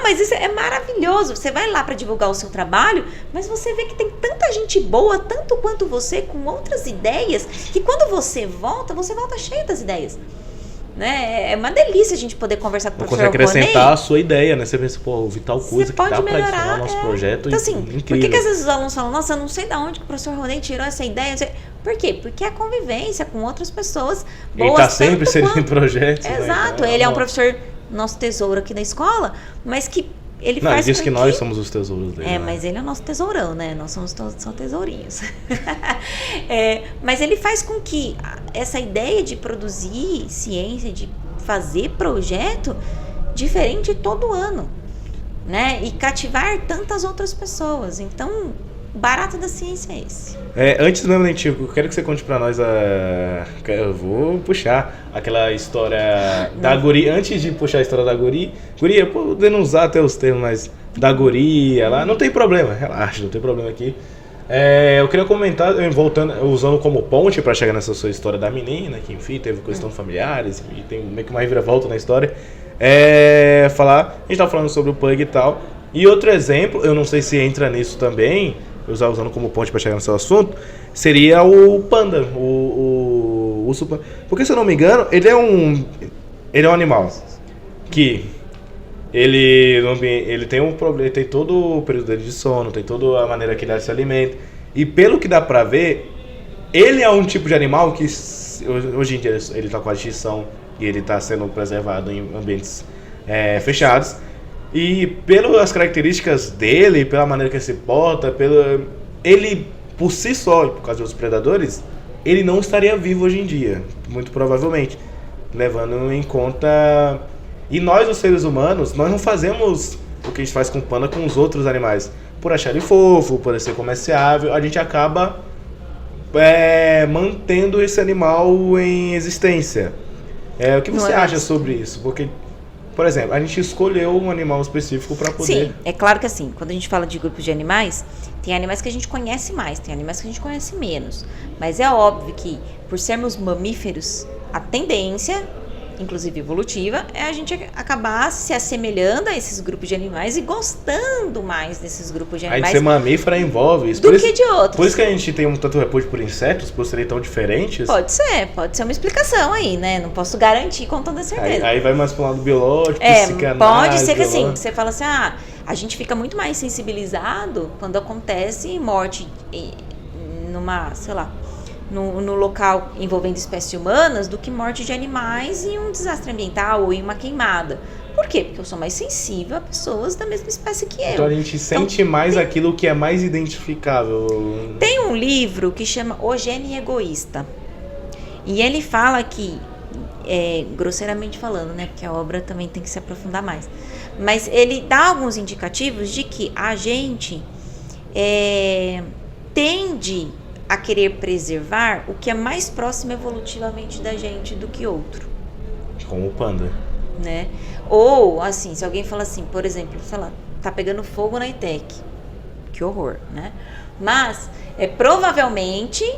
Mas isso é maravilhoso. Você vai lá para divulgar o seu trabalho, mas você vê que tem tanta gente boa, tanto quanto você, com outras ideias, que quando você volta cheio das ideias. Né? É uma delícia a gente poder conversar com o professor Ronei. Consegue acrescentar a sua ideia, né? Você pensa, ouvir tal coisa que dá pra adicionar ao nosso projeto. Então, assim, incrível. por que às vezes os alunos falam, nossa, eu não sei de onde que o professor Ronei tirou essa ideia? Por quê? Porque a convivência com outras pessoas boas. Ele tá sempre inserido em projetos. Exato, né? Ele é um professor, nosso tesouro aqui da escola, mas que ele não, faz ele diz com que nós somos os tesouros dele. Mas ele é o nosso tesourão, né? Nós somos todos só tesourinhos. Mas ele faz com que essa ideia de produzir ciência, de fazer projeto diferente todo ano, né? E cativar tantas outras pessoas. Então, o barato da ciência é esse. Antes mesmo, Lentico, eu quero que você conte pra nós eu vou puxar aquela história da guria. Antes de puxar a história da guria, podendo usar até os termos, mas da guria lá, não tem problema, relaxa, não tem problema aqui. Eu queria comentar, usando como ponte para chegar nessa sua história da menina, que enfim, teve questões familiares e tem meio que uma reviravolta na história. A gente tá falando sobre o Pug e tal. E outro exemplo, eu não sei se entra nisso também, usando como ponte para chegar no seu assunto, seria o Panda, o urso panda. Porque se eu não me engano, ele é um animal que ele tem um problema, ele tem todo o período dele de sono, tem toda a maneira que ele se alimenta. E pelo que dá pra ver, ele é um tipo de animal que hoje em dia ele tá com a extinção e ele tá sendo preservado em ambientes fechados. E pelas características dele, pela maneira que ele se porta, ele por si só, por causa dos predadores, ele não estaria vivo hoje em dia, muito provavelmente, levando em conta. E nós, os seres humanos, nós não fazemos o que a gente faz com o panda com os outros animais. Por achar ele fofo, por ser comerciável, a gente acaba mantendo esse animal em existência. O que você acha sobre isso? Porque, por exemplo, a gente escolheu um animal específico para poder... Sim, é claro que assim, quando a gente fala de grupos de animais, tem animais que a gente conhece mais, tem animais que a gente conhece menos. Mas é óbvio que, por sermos mamíferos, a tendência, inclusive evolutiva, é a gente acabar se assemelhando a esses grupos de animais e gostando mais desses grupos de animais. Aí ser mamífera envolve isso. Do que de outros. Por isso que a gente tem um tanto repúdio por insetos, por serem tão diferentes. Pode ser uma explicação aí, né? Não posso garantir com toda certeza. Aí vai mais pro lado biológico, psicanálise. Pode ser que assim, você fala assim, a gente fica muito mais sensibilizado quando acontece morte numa, sei lá, no local envolvendo espécies humanas do que morte de animais em um desastre ambiental ou em uma queimada. Por quê? Porque eu sou mais sensível a pessoas da mesma espécie que eu. Então a gente sente mais aquilo que é mais identificável. Tem um livro que chama O Gene Egoísta. E ele fala que, grosseiramente falando, né? Porque a obra também tem que se aprofundar mais. Mas ele dá alguns indicativos de que a gente tende a querer preservar o que é mais próximo evolutivamente da gente do que outro. Como o panda. Né? Ou, assim, se alguém fala assim, por exemplo, sei lá, tá pegando fogo na ITEC. Que horror, né? Mas, provavelmente,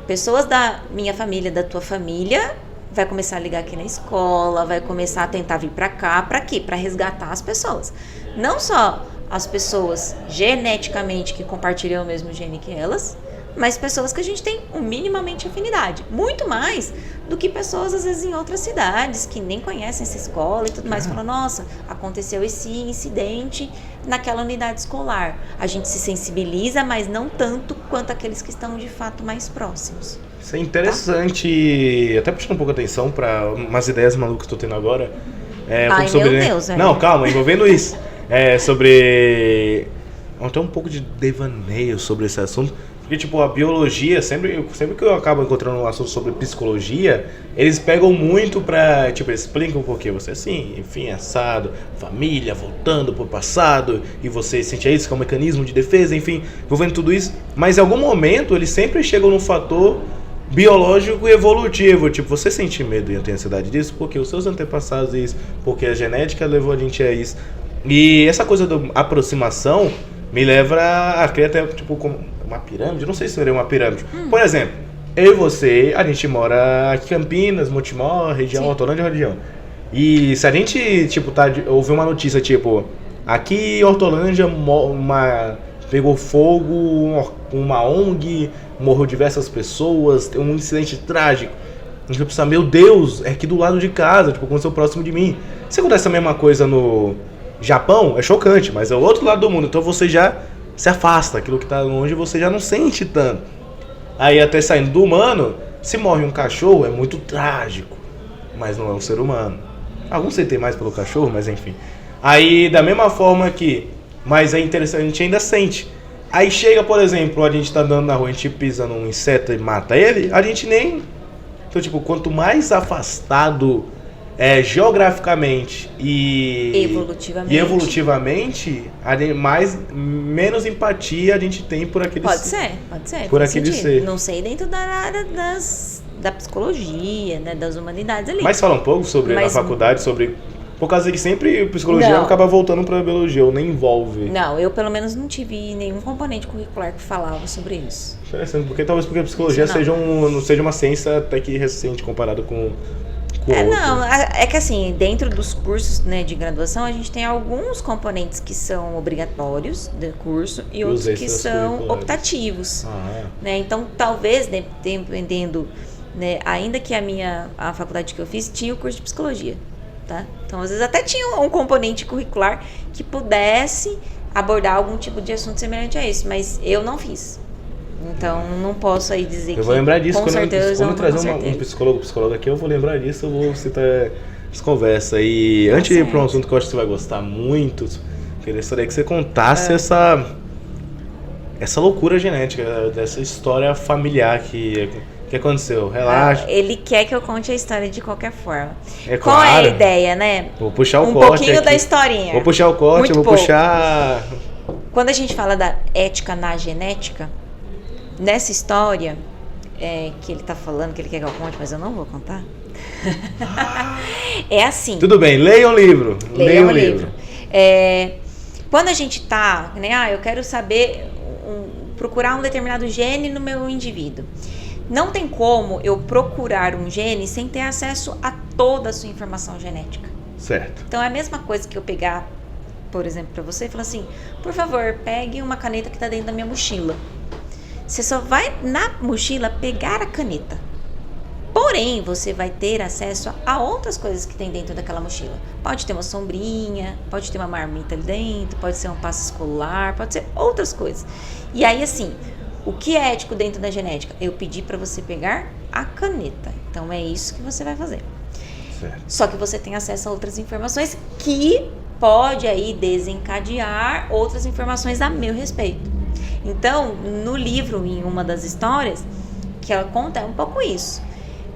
pessoas da minha família, da tua família, vai começar a ligar aqui na escola, vai começar a tentar vir pra cá. Pra quê? Pra resgatar as pessoas. Não só as pessoas geneticamente que compartilham o mesmo gene que elas, mas pessoas que a gente tem minimamente afinidade. Muito mais do que pessoas, às vezes, em outras cidades, que nem conhecem essa escola e tudo mais. Falam, nossa, aconteceu esse incidente naquela unidade escolar. A gente se sensibiliza, mas não tanto quanto aqueles que estão, de fato, mais próximos. Isso é interessante, até puxando um pouco a atenção para umas ideias malucas que eu tô tendo agora. Deus, Não, calma, envolvendo isso. Sobre... Até um pouco de devaneio sobre esse assunto. Porque, tipo, a biologia, sempre que eu acabo encontrando um assunto sobre psicologia, eles pegam muito pra, tipo, eles explicam por que você é assim, enfim, assado, família, voltando pro passado, e você sente isso, que é um mecanismo de defesa, enfim, envolvendo tudo isso. Mas em algum momento, eles sempre chegam num fator biológico e evolutivo, tipo, você sente medo e tem ansiedade disso porque os seus antepassados isso, porque a genética levou a gente a isso. E essa coisa da aproximação me leva a criar até, tipo, uma pirâmide, não sei se seria uma pirâmide. Por exemplo, eu e você, a gente mora aqui em Campinas, Montemor, região, Sim. Hortolândia, região. E se a gente, tipo, ouvir uma notícia, tipo, aqui em Hortolândia pegou fogo, uma ONG, morreu diversas pessoas, tem um incidente trágico. A gente vai pensar, meu Deus, é aqui do lado de casa, tipo, aconteceu próximo de mim. Se acontece a mesma coisa no Japão, é chocante, mas é o outro lado do mundo, então você já se afasta, aquilo que tá longe você já não sente tanto. Aí até saindo do humano, se morre um cachorro é muito trágico, mas não é um ser humano. Alguns sentem mais pelo cachorro, mas enfim. Aí da mesma forma que, mas é interessante, a gente ainda sente. Aí chega, por exemplo, a gente tá andando na rua, a gente pisa num inseto e mata ele, a gente nem... Então, tipo, quanto mais afastado geograficamente e evolutivamente, menos empatia a gente tem por aquele Pode ser. Por faz aquele sentido. ser. Não sei dentro da área da psicologia, né, das humanidades ali. Mas fala um pouco sobre na faculdade, por causa que sempre psicologia acaba voltando pra biologia, ou nem envolve. Não, eu pelo menos não tive nenhum componente curricular que falava sobre isso. Interessante, porque talvez porque a psicologia não seja uma ciência até que recente comparado com não, é que assim, dentro dos cursos, né, de graduação, a gente tem alguns componentes que são obrigatórios do curso e outros que são optativos. Né? Então, talvez, dependendo, né, ainda que a faculdade que eu fiz tinha o curso de psicologia. Tá? Então, às vezes até tinha um componente curricular que pudesse abordar algum tipo de assunto semelhante a esse, mas eu não fiz. Então, não posso aí dizer que eu vou lembrar disso com certeza quando trazer um psicólogo aqui, eu vou lembrar disso, eu vou citar essa conversa. E antes de ir para um assunto que eu acho que você vai gostar muito, gostaria que você contasse essa loucura genética, dessa história familiar que aconteceu. Relaxa. Ele quer que eu conte a história de qualquer forma. É Qual claro. é a ideia, né? Vou puxar o corte Um pouquinho aqui. da historinha. Vou puxar o corte, puxar... Quando a gente fala da ética na genética, nessa história que ele tá falando, que ele quer que eu conte, mas eu não vou contar. É assim. Tudo bem, leia um livro. Leia um livro. Quando a gente tá, né, eu quero saber, procurar um determinado gene no meu indivíduo. Não tem como eu procurar um gene sem ter acesso a toda a sua informação genética. Certo. Então é a mesma coisa que eu pegar, por exemplo, para você e falar assim, por favor, pegue uma caneta que está dentro da minha mochila. Você só vai na mochila pegar a caneta. Porém, você vai ter acesso a outras coisas que tem dentro daquela mochila. Pode ter uma sombrinha, pode ter uma marmita ali dentro, pode ser um passo escolar, pode ser outras coisas. E aí, assim, o que é ético dentro da genética? Eu pedi para você pegar a caneta. Então, é isso que você vai fazer. Certo. Só que você tem acesso a outras informações que pode aí desencadear outras informações a meu respeito. Então, no livro, em uma das histórias, que ela conta, é um pouco isso.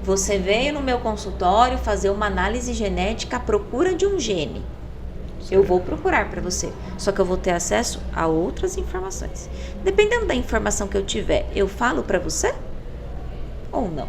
Você veio no meu consultório fazer uma análise genética à procura de um gene. Eu vou procurar para você, só que eu vou ter acesso a outras informações. Dependendo da informação que eu tiver, eu falo para você ou não?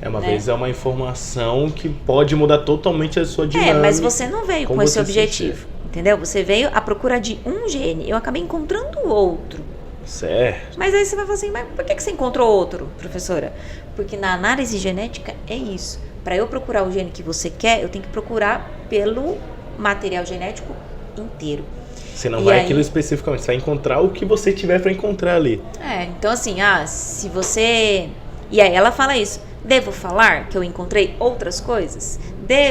Uma vez é uma informação que pode mudar totalmente a sua dinâmica. Mas você não veio com esse objetivo, entendeu? Você veio à procura de um gene, eu acabei encontrando outro. Certo. Mas aí você vai falar assim, mas por que você encontrou outro, professora? Porque na análise genética é isso. Para eu procurar o gene que você quer, eu tenho que procurar pelo material genético inteiro. Você não vai aquilo especificamente, você vai encontrar o que você tiver para encontrar ali. Então assim, se você... E aí ela fala isso, devo falar que eu encontrei outras coisas?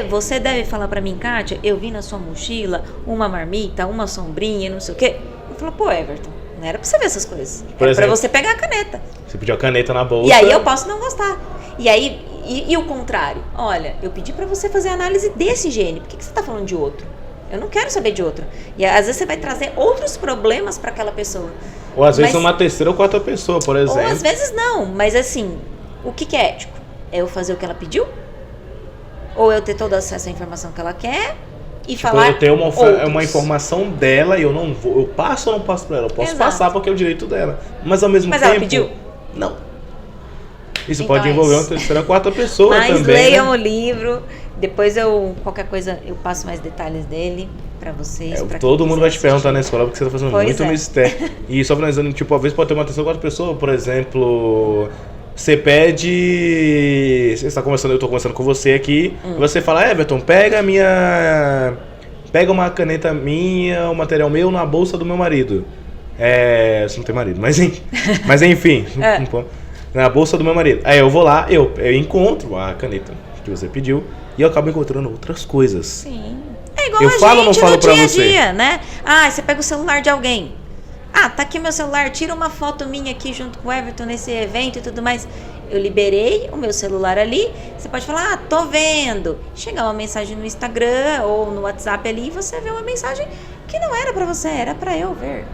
Você deve falar para mim, Kátia, eu vi na sua mochila uma marmita, uma sombrinha, não sei o quê. Eu falo, pô, Everton, não era pra você ver essas coisas. Era pra você pegar a caneta. Você pediu a caneta na bolsa. E aí eu posso não gostar. E aí, e o contrário? Olha, eu pedi pra você fazer a análise desse gene. Por que você tá falando de outro? Eu não quero saber de outro. E às vezes você vai trazer outros problemas pra aquela pessoa. Ou às vezes uma terceira ou quarta pessoa, por exemplo. Ou às vezes não. Mas assim, o que é ético? É eu fazer o que ela pediu? Ou eu ter todo acesso à informação que ela quer? E falar eu tenho uma informação dela e eu não vou. Eu passo ou não passo pra ela? Eu posso passar porque é o direito dela. Mas ao mesmo tempo. Mas ela pediu? Não. Isso Então pode é envolver isso. uma terceira, quarta pessoa Mas também, leiam né? o livro, depois qualquer coisa, eu passo mais detalhes dele pra vocês. pra quem Todo mundo vai te quiser perguntar na assistir. escola porque você tá fazendo Pois muito é. mistério. E só finalizando, tipo, às vezes pode ter uma terceira, quarta pessoa, por exemplo, você pede. Você está conversando, eu tô conversando com você aqui, e você fala, Everton, pega uma caneta minha, um material meu na bolsa do meu marido. Você não tem marido, mas enfim, na bolsa do meu marido. Aí eu vou lá, eu encontro a caneta que você pediu e eu acabo encontrando outras coisas. Sim. É igual Eu a falo ou não gente falo no pra dia a você? dia, né? Ah, você pega o celular de alguém. Ah, tá aqui meu celular, tira uma foto minha aqui junto com o Everton nesse evento e tudo mais. Eu liberei o meu celular ali, você pode falar, tô vendo. Chegar uma mensagem no Instagram ou no WhatsApp ali e você vê uma mensagem que não era pra você, era pra eu ver.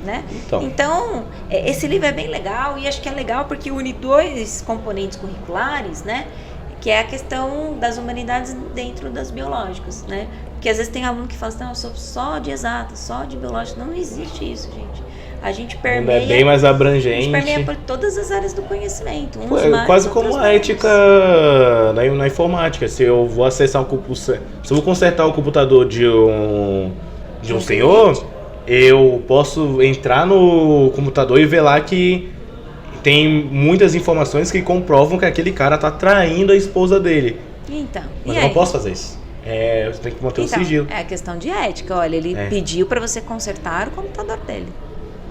Né? Então, esse livro é bem legal e acho que é legal porque une dois componentes curriculares, né? Que é a questão das humanidades dentro das biológicas, né? Porque às vezes tem aluno que fala assim, não, eu sou só de exatas, só de biológico. Não existe isso, gente. A gente permeia... É bem mais abrangente. A gente permeia por todas as áreas do conhecimento. Quase como a ética na informática. Se eu vou acessar se eu vou consertar o computador de um senhor, eu posso entrar no computador e ver lá que tem muitas informações que comprovam que aquele cara tá traindo a esposa dele. Então, mas eu não posso fazer isso. Você tem que manter o sigilo. É a questão de ética. Olha, ele pediu para você consertar o computador dele.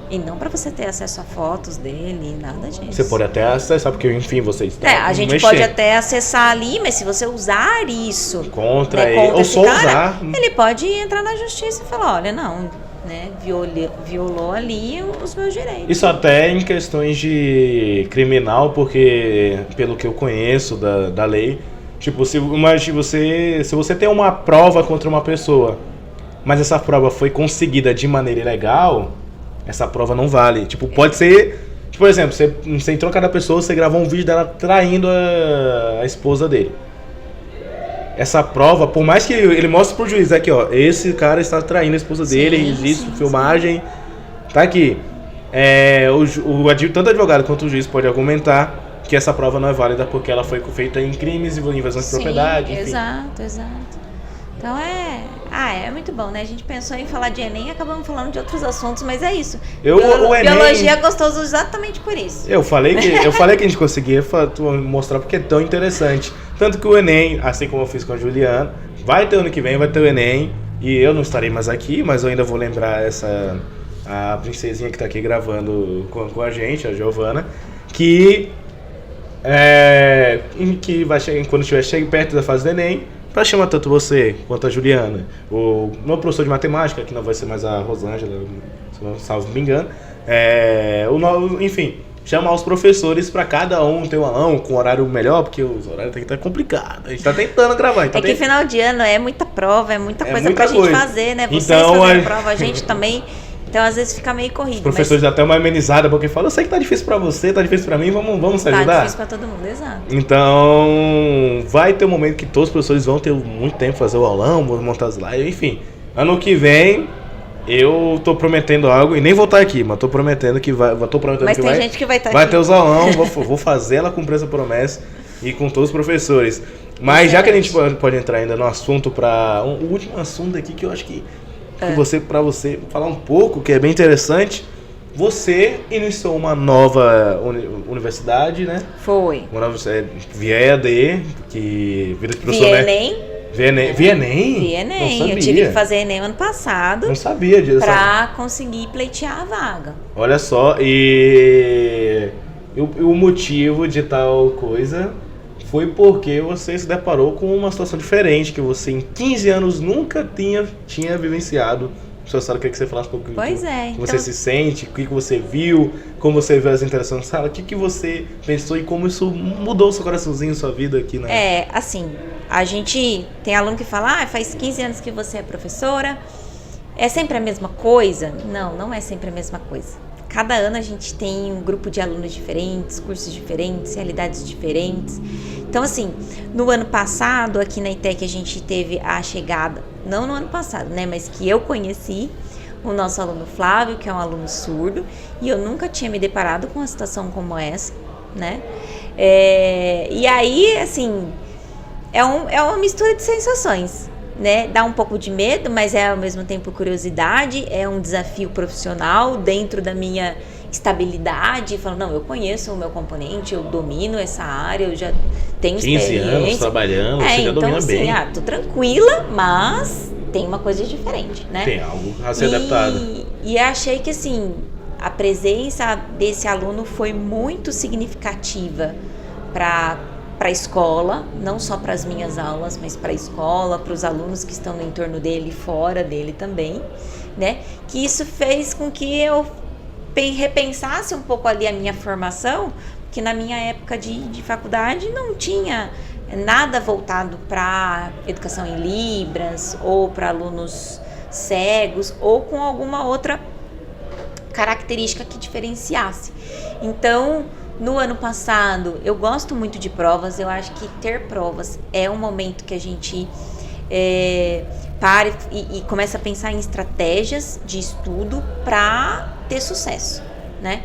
E não para você ter acesso a fotos dele, nada disso. Você pode até acessar, porque enfim, você está a gente pode até acessar ali, mas se você usar isso contra ele, ou só usar, ele pode entrar na justiça e falar, olha, não, né, violou ali os meus direitos. Isso até em questões de criminal, porque pelo que eu conheço da lei, tipo, se você tem uma prova contra uma pessoa, mas essa prova foi conseguida de maneira ilegal, essa prova não vale. Tipo, pode ser, por exemplo, você entrou cada pessoa, você gravou um vídeo dela traindo a esposa dele. Essa prova, por mais que ele mostre pro juiz, aqui ó, esse cara está traindo a esposa dele, existe filmagem, tá aqui. Tanto o advogado quanto o juiz pode argumentar que essa prova não é válida porque ela foi feita em crimes e invasão de propriedade, enfim. Exato. Então é muito bom, né? A gente pensou em falar de Enem e acabamos falando de outros assuntos, mas é isso. O Enem, biologia é gostoso exatamente por isso. Eu falei que a gente conseguia mostrar porque é tão interessante. Tanto que o Enem, assim como eu fiz com a Juliana, vai ter ano que vem, vai ter o Enem. E eu não estarei mais aqui, mas eu ainda vou lembrar a princesinha que tá aqui gravando com a gente, a Giovana, que vai chegar, quando estiver perto da fase do Enem, para chamar tanto você quanto a Juliana, o meu professor de matemática, que não vai ser mais a Rosângela, salvo me engano, enfim, chamar os professores para cada um ter um aulão com horário melhor, porque os horários aqui tá complicado. A gente tá tentando gravar. Que final de ano é muita prova, é muita coisa pra gente fazer, né? Vocês então, fazendo prova, a gente também. Então, às vezes, fica meio corrido. Os professores até uma amenizada, porque falam, eu sei que tá difícil pra você, tá difícil pra mim, vamos se ajudar? Tá difícil pra todo mundo, exato. Então, vai ter um momento que todos os professores vão ter muito tempo pra fazer o aulão, montar as lives, enfim. Ano que vem, eu tô prometendo algo, e nem vou estar aqui, mas tô prometendo que vai. Mas tem gente que vai estar aqui. Vai ter os aulão, vou fazer ela cumprir essa promessa e com todos os professores. Mas já que a gente pode entrar ainda no assunto o último assunto aqui que eu acho que para você falar um pouco, que é bem interessante. Você iniciou uma nova universidade, né? Foi. Uma nova VIEAD, que vida de professor, né? Vi Enem. Eu tive que fazer Enem ano passado. Não sabia disso. Pra conseguir pleitear a vaga. Olha só, e o motivo de tal coisa foi porque você se deparou com uma situação diferente, que você em 15 anos nunca tinha vivenciado. Professora, eu queria que você falasse um pouco como você se sente, o que você viu, como você viu as interações na sala, o que você pensou e como isso mudou o seu coraçãozinho, sua vida aqui, né? Assim, a gente tem aluno que fala, faz 15 anos que você é professora, é sempre a mesma coisa? Não é sempre a mesma coisa. Cada ano a gente tem um grupo de alunos diferentes, cursos diferentes, realidades diferentes. Então, assim, no ano passado, aqui na ITEC, a gente teve a chegada, não no ano passado, né, mas que eu conheci o nosso aluno Flávio, que é um aluno surdo, e eu nunca tinha me deparado com uma situação como essa, né? E aí, assim, é uma mistura de sensações, né? Dá um pouco de medo, mas é ao mesmo tempo curiosidade, é um desafio profissional dentro da minha estabilidade, falando, não, eu conheço o meu componente, eu domino essa área, eu já tenho 15 experiência. anos trabalhando, você já então, domina assim, bem. tô tranquila, mas tem uma coisa diferente, né? Tem algo a ser adaptado. E achei que, assim, a presença desse aluno foi muito significativa para a escola, não só para as minhas aulas, mas para a escola, para os alunos que estão no entorno dele e fora dele também, né? Que isso fez com que eu repensasse um pouco ali a minha formação, que na minha época de faculdade não tinha nada voltado para educação em Libras ou para alunos cegos ou com alguma outra característica que diferenciasse. Então, no ano passado, eu gosto muito de provas, eu acho que ter provas é um momento que a gente para e começa a pensar em estratégias de estudo para ter sucesso, né?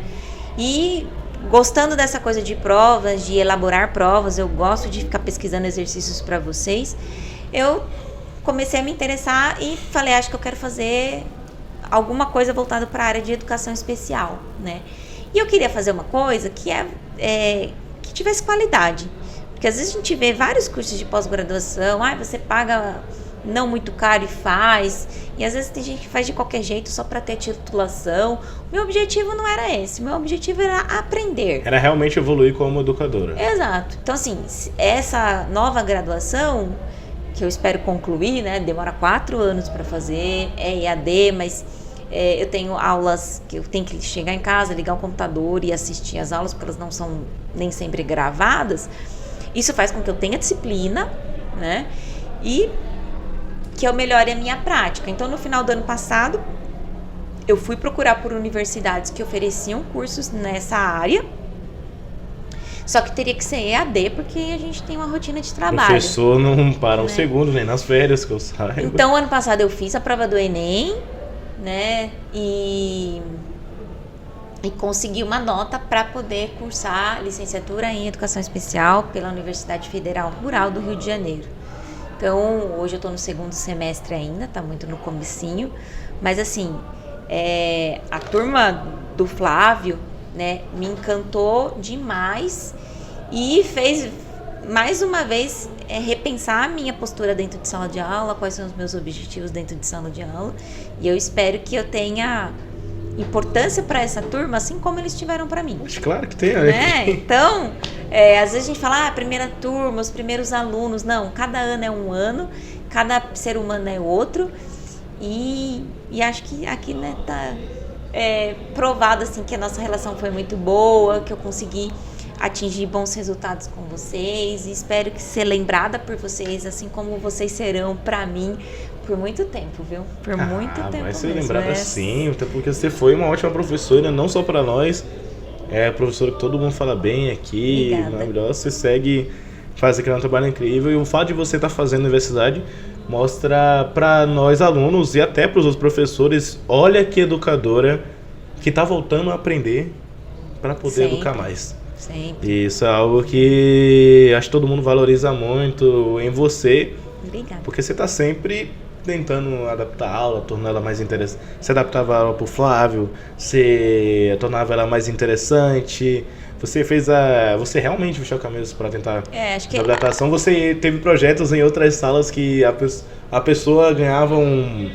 E gostando dessa coisa de provas, de elaborar provas, eu gosto de ficar pesquisando exercícios para vocês, eu comecei a me interessar e falei, acho que eu quero fazer alguma coisa voltada para a área de educação especial, né? E eu queria fazer uma coisa que que tivesse qualidade, porque às vezes a gente vê vários cursos de pós-graduação, você paga não muito caro e faz, e às vezes tem gente que faz de qualquer jeito só para ter titulação. Meu objetivo não era esse, meu objetivo era aprender. Era realmente evoluir como educadora. Exato. Então, assim, essa nova graduação, que eu espero concluir, né, demora 4 anos para fazer, é EAD, mas eu tenho aulas que eu tenho que chegar em casa, ligar o computador e assistir as aulas, porque elas não são nem sempre gravadas. Isso faz com que eu tenha disciplina, né, e que eu melhore a minha prática. Então, no final do ano passado, eu fui procurar por universidades que ofereciam cursos nessa área, só que teria que ser EAD, porque a gente tem uma rotina de trabalho. O professor não para um segundo, nem nas férias, que eu saiba. Então, ano passado eu fiz a prova do Enem, né, e consegui uma nota para poder cursar licenciatura em Educação Especial pela Universidade Federal Rural do Rio de Janeiro. Então, hoje eu estou no 2º semestre ainda, tá muito no comecinho, mas assim, a turma do Flávio, né, me encantou demais e fez, mais uma vez, repensar a minha postura dentro de sala de aula, quais são os meus objetivos dentro de sala de aula, e eu espero que eu tenha importância para essa turma, assim como eles tiveram para mim. Mas claro que tem, né? Então, às vezes a gente fala, primeira turma, os primeiros alunos. Não, cada ano é um ano, cada ser humano é outro. E acho que aqui, né, tá provado assim, que a nossa relação foi muito boa, que eu consegui atingir bons resultados com vocês. E espero que ser lembrada por vocês, assim como vocês serão para mim, por muito tempo, viu? Por muito tempo. Vai ser lembrada sim, até porque você foi uma ótima professora, não só para nós. É professora que todo mundo fala bem aqui, maravilhosa. Você segue fazendo um trabalho incrível. E o fato de você estar fazendo na universidade mostra para nós alunos e até para os outros professores, olha que educadora que está voltando a aprender para poder educar mais. Sempre. E isso é algo que acho que todo mundo valoriza muito em você. Obrigada. Porque você está sempre tentando adaptar a aula, tornar ela mais interessante. Você adaptava a aula pro Flávio, você tornava ela mais interessante. Você você realmente vestiu a camisa para tentar acho que adaptação. Você teve projetos em outras salas que a pessoa ganhava um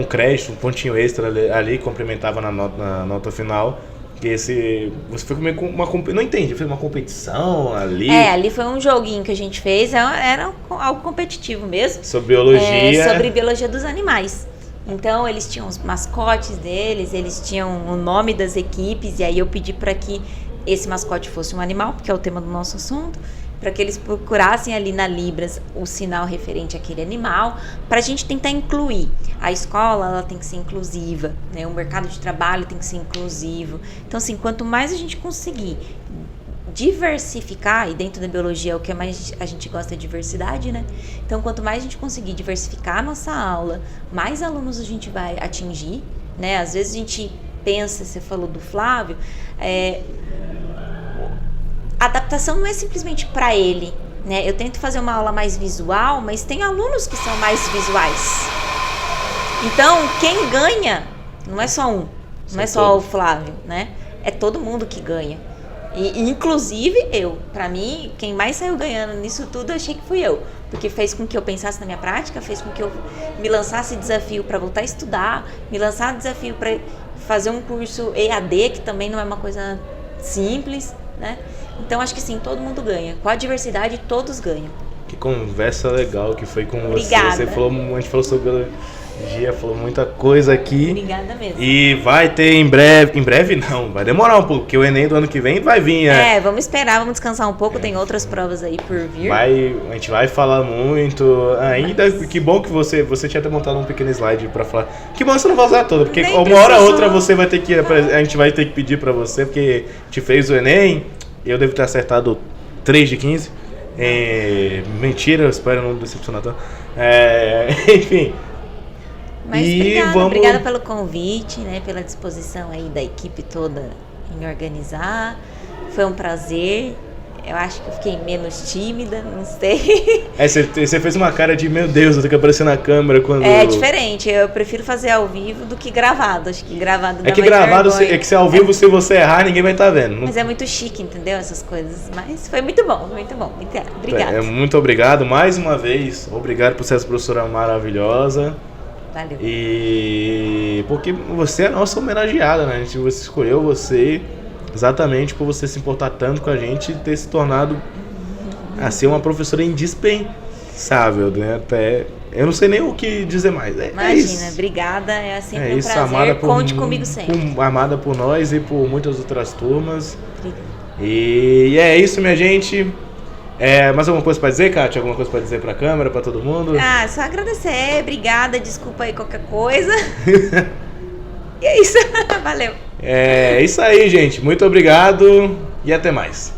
crédito, um pontinho extra ali, complementava na nota final. Que você foi comer com não entendi, foi uma competição ali? Ali foi um joguinho que a gente fez, era algo competitivo mesmo. Sobre biologia. Sobre biologia dos animais. Então, eles tinham os mascotes deles, eles tinham o nome das equipes, e aí eu pedi para que esse mascote fosse um animal, porque é o tema do nosso assunto, para que eles procurassem ali na Libras o sinal referente àquele animal, para a gente tentar incluir. A escola, ela tem que ser inclusiva, né? O mercado de trabalho tem que ser inclusivo. Então, assim, quanto mais a gente conseguir diversificar, e dentro da biologia o que mais a gente gosta é diversidade, né? Então, quanto mais a gente conseguir diversificar a nossa aula, mais alunos a gente vai atingir, né? Às vezes a gente pensa, você falou do Flávio, a adaptação não é simplesmente para ele, né? Eu tento fazer uma aula mais visual, mas tem alunos que são mais visuais. Então, quem ganha não é só um, não é só o Flávio, né? É todo mundo que ganha. E inclusive eu. Para mim, quem mais saiu ganhando nisso tudo, eu achei que fui eu. Porque fez com que eu pensasse na minha prática, fez com que eu me lançasse desafio para voltar a estudar, me lançar desafio para fazer um curso EAD, que também não é uma coisa simples, né? Então, acho que sim, todo mundo ganha. Com a diversidade, todos ganham. Que conversa legal que foi com Obrigada. você. A gente falou sobre biologia, falou muita coisa aqui. Obrigada mesmo. E vai ter em breve não, vai demorar um pouco, porque o Enem do ano que vem vai vir. Vamos esperar, vamos descansar um pouco, tem outras provas aí por vir. A gente vai falar muito ainda. Que bom que você tinha até montado um pequeno slide pra falar. Que bom que você não vai usar toda, porque Nem uma hora ou outra precisou. você vai ter que, a gente vai ter que pedir pra você, porque a gente fez o Enem, eu devo ter acertado 3 de 15. Mentira, eu espero não decepcionar tanto. Enfim. Mas E obrigada pelo convite, né, pela disposição aí da equipe toda em organizar. Foi um prazer. Eu acho que eu fiquei menos tímida, não sei. Você fez uma cara de, meu Deus, eu tenho que aparecer na câmera quando... É diferente, eu prefiro fazer ao vivo do que gravado. Acho que gravado dá É que mais gravado, vergonha. é que se ao vivo, se você errar, ninguém vai estar vendo. Mas é muito chique, entendeu? Essas coisas. Mas foi muito bom, muito bom. Obrigada. Muito obrigado mais uma vez. Obrigado por ser essa professora maravilhosa. Valeu. E porque você é a nossa homenageada, né? Você escolheu você exatamente por você se importar tanto com a gente e ter se tornado assim uma professora indispensável, né? Até eu não sei nem o que dizer mais. Imagina, obrigada. É sempre um prazer. Conte comigo sempre. Amada por nós e por muitas outras turmas. Obrigada. E é isso, minha gente. Mais alguma coisa pra dizer, Kátia? Alguma coisa pra dizer pra câmera, pra todo mundo? Só agradecer, obrigada, desculpa aí qualquer coisa. E é isso, valeu. É isso aí, gente. Muito obrigado e até mais.